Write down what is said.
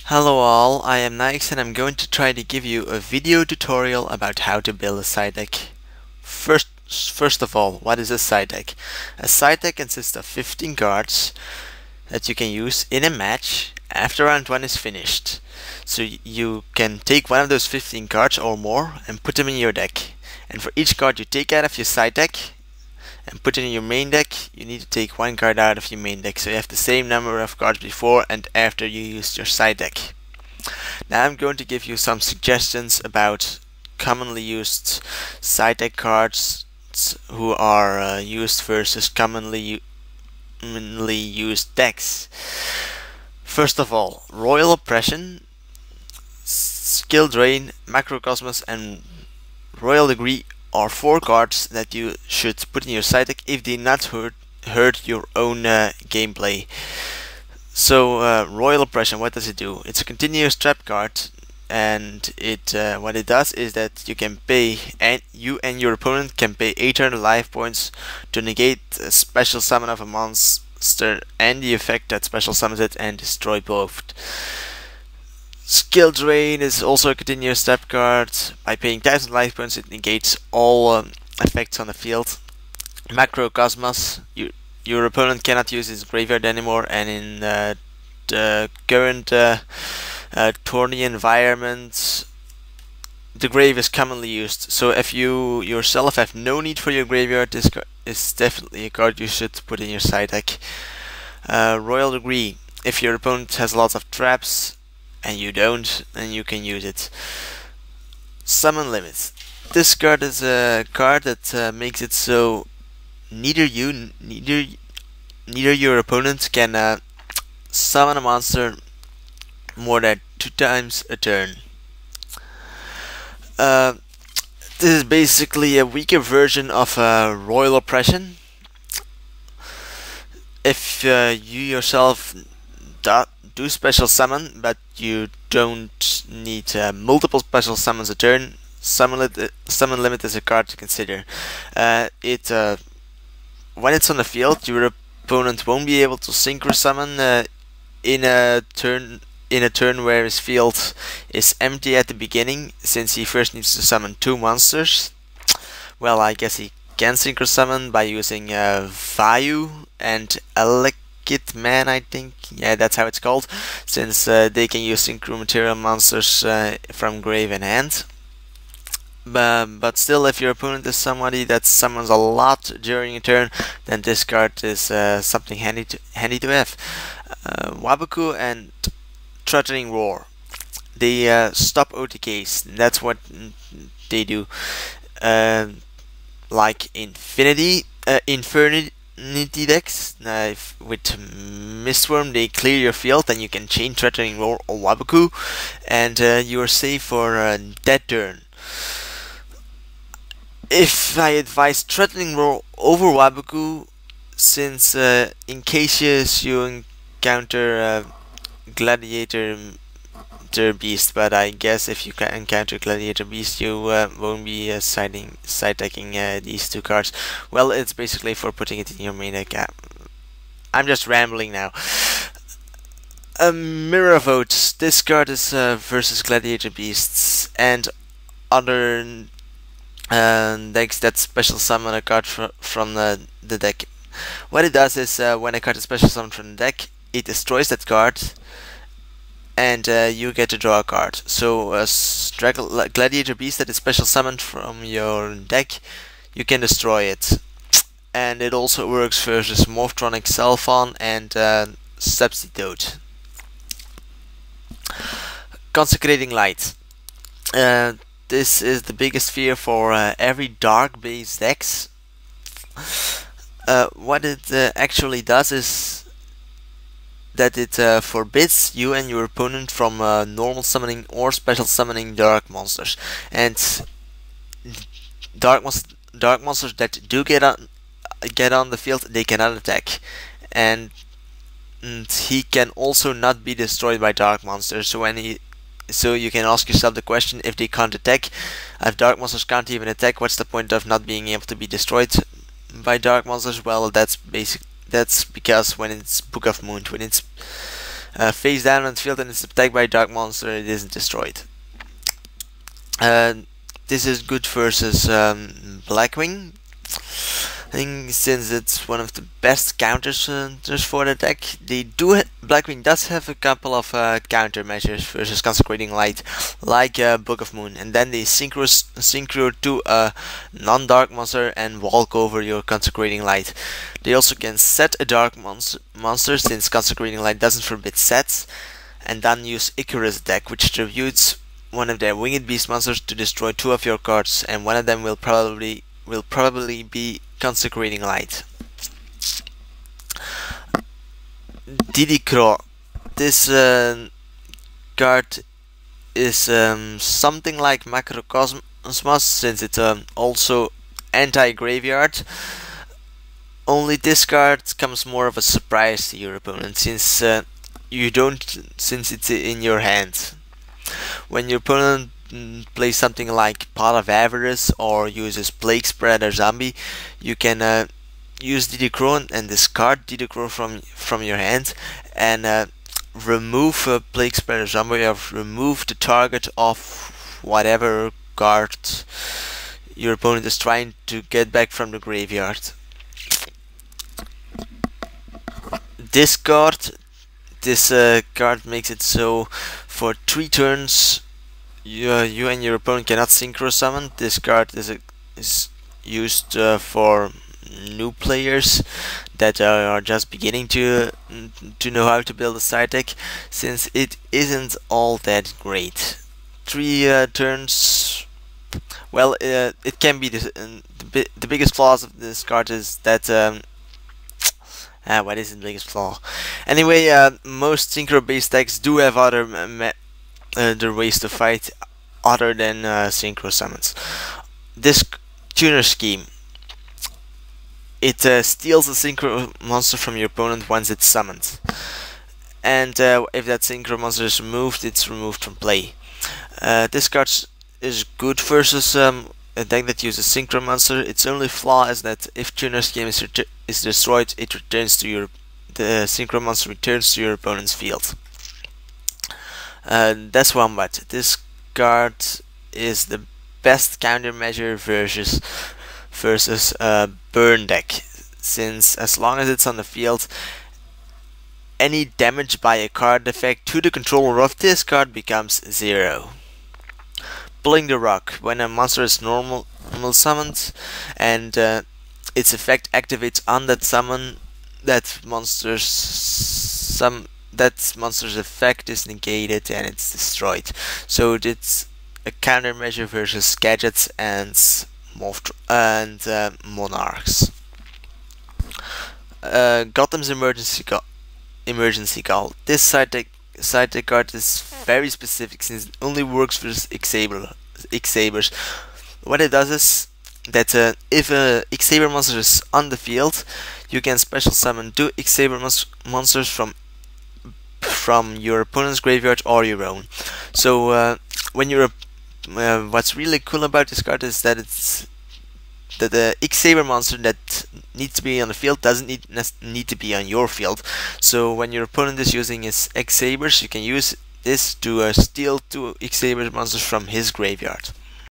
Hello all, I am Nix and I'm going to try to give you a video tutorial about how to build a side deck. First of all, what is a side deck? A side deck consists of 15 cards that you can use in a match after round 1 is finished. So you can take one of those 15 cards or more and put them in your deck. And for each card you take out of your side deck and put it in your main deck, you need to take one card out of your main deck, so you have the same number of cards before and after you used your side deck. Now I'm going to give you some suggestions about commonly used side deck cards who are used versus commonly used decks. First of all, Royal Oppression, Skill Drain, Macrocosmos and Royal Degree are 4 cards that you should put in your side deck if they not hurt your own gameplay. So Royal Oppression, what does it do? It's a continuous trap card, and what it does is that you can pay, and you and your opponent can pay 800 life points to negate a special summon of a monster and the effect that special summons it and destroy both. Skill Drain is also a continuous step card. By paying 1000 life points, it negates all effects on the field. Macrocosmos, your opponent cannot use his graveyard anymore, and in the current tourney environment, the grave is commonly used. So if you yourself have no need for your graveyard, this is definitely a card you should put in your side deck. Royal Degree, if your opponent has lots of traps and you don't, then you can use it. Summon Limit. This card is a card that makes it so neither your opponent can summon a monster more than 2 times a turn. This is basically a weaker version of Royal Oppression. If you yourself do special summon, but you don't need multiple special summons a turn, Summon Limit is a card to consider. When it's on the field, your opponent won't be able to synchro summon in a turn where his field is empty at the beginning, since he first needs to summon 2 monsters. Well, I guess he can synchro summon by using Vayu and Elekid Man, I think. Yeah, that's how it's called, since they can use synchro material monsters from grave and hand. But still, if your opponent is somebody that summons a lot during a turn, then this card is something handy to have. Waboku and Threatening Roar, they stop OTKs. That's what they do. Like Infernity decks, with Mistworm, they clear your field, and you can chain Threatening Roar or Waboku, and you are safe for that turn. If I advise Threatening Roar over Waboku, since in cases you encounter Gladiator Beast, but I guess if you can encounter Gladiator Beast, you won't be side decking these 2 cards. Well, it's basically for putting it in your main deck. I'm just rambling now. Mirror Vote. This card is versus Gladiator Beasts and other decks that special summon a card from the deck. What it does is when a card is special summoned from the deck, it destroys that card, and you get to draw a card. So a Gladiator Beast that is special summoned from your deck, you can destroy it. And it also works versus Morphtronic Cellphone and Substitute. Consecrating Light. This is the biggest fear for every dark based decks. What it actually does is that it forbids you and your opponent from normal summoning or special summoning dark monsters. And dark monsters that do get on the field, they cannot attack. And he can also not be destroyed by dark monsters. So you can ask yourself the question, if they can't attack, if dark monsters can't even attack, what's the point of not being able to be destroyed by dark monsters? Well, that's because when it's Book of Moon, when it's face down on the field and it's attacked by a dark monster, it isn't destroyed. This is good versus Blackwing. I think since it's one of the best counters for the deck, Blackwing does have a couple of countermeasures versus Consecrating Light, like Book of Moon, and then they synchro to a non-dark monster and walk over your Consecrating Light. They also can set a dark monster since Consecrating Light doesn't forbid sets, and then use Icarus deck, which tributes one of their Winged Beast monsters to destroy 2 of your cards, and one of them will probably be Consecrating Light. Didicro. This card is something like Macrocosmos, since it's also anti-graveyard. Only this card comes more of a surprise to your opponent, since it's in your hand. When your opponent plays something like Pot of Avarice or uses Plague Spread or Zombie, you can use Didicro and discard Didicro from your hand and remove Plague Spread or Zombie, or remove the target of whatever card your opponent is trying to get back from the graveyard. This card makes it so for 3 turns you and your opponent cannot synchro summon. This card is used for new players that are just beginning to know how to build a side deck, since it isn't all that great. 3 turns. Well, it can be the biggest flaws of this card is that what is the biggest flaw? Anyway, most synchro-based decks do have other ways to fight other than synchro summons. This tuner scheme, it steals a synchro monster from your opponent once it's summoned, and if that synchro monster is removed, it's removed from play. This card is good versus a deck that uses synchro monster. Its only flaw is that if tuner scheme is destroyed, the synchro monster returns to your opponent's field. That's one, but this card is the best countermeasure versus a burn deck, since as long as it's on the field, any damage by a card effect to the controller of this card becomes 0. Pulling the Rock. When a monster is normal summoned and its effect activates on that summon, that monster's effect is negated and it's destroyed. So it's a countermeasure versus gadgets and monarchs. Gotham's Emergency Call. This side deck card is very specific, since it only works for X-Sabers. What it does is that if a X-Saber monster is on the field, you can special summon 2 X-Saber monsters from your opponent's graveyard or your own. So when you're what's really cool about this card is that the X-Saber monster that needs to be on the field doesn't need to be on your field. So when your opponent is using his X-Sabers, you can use this to steal 2 X-Saber monsters from his graveyard.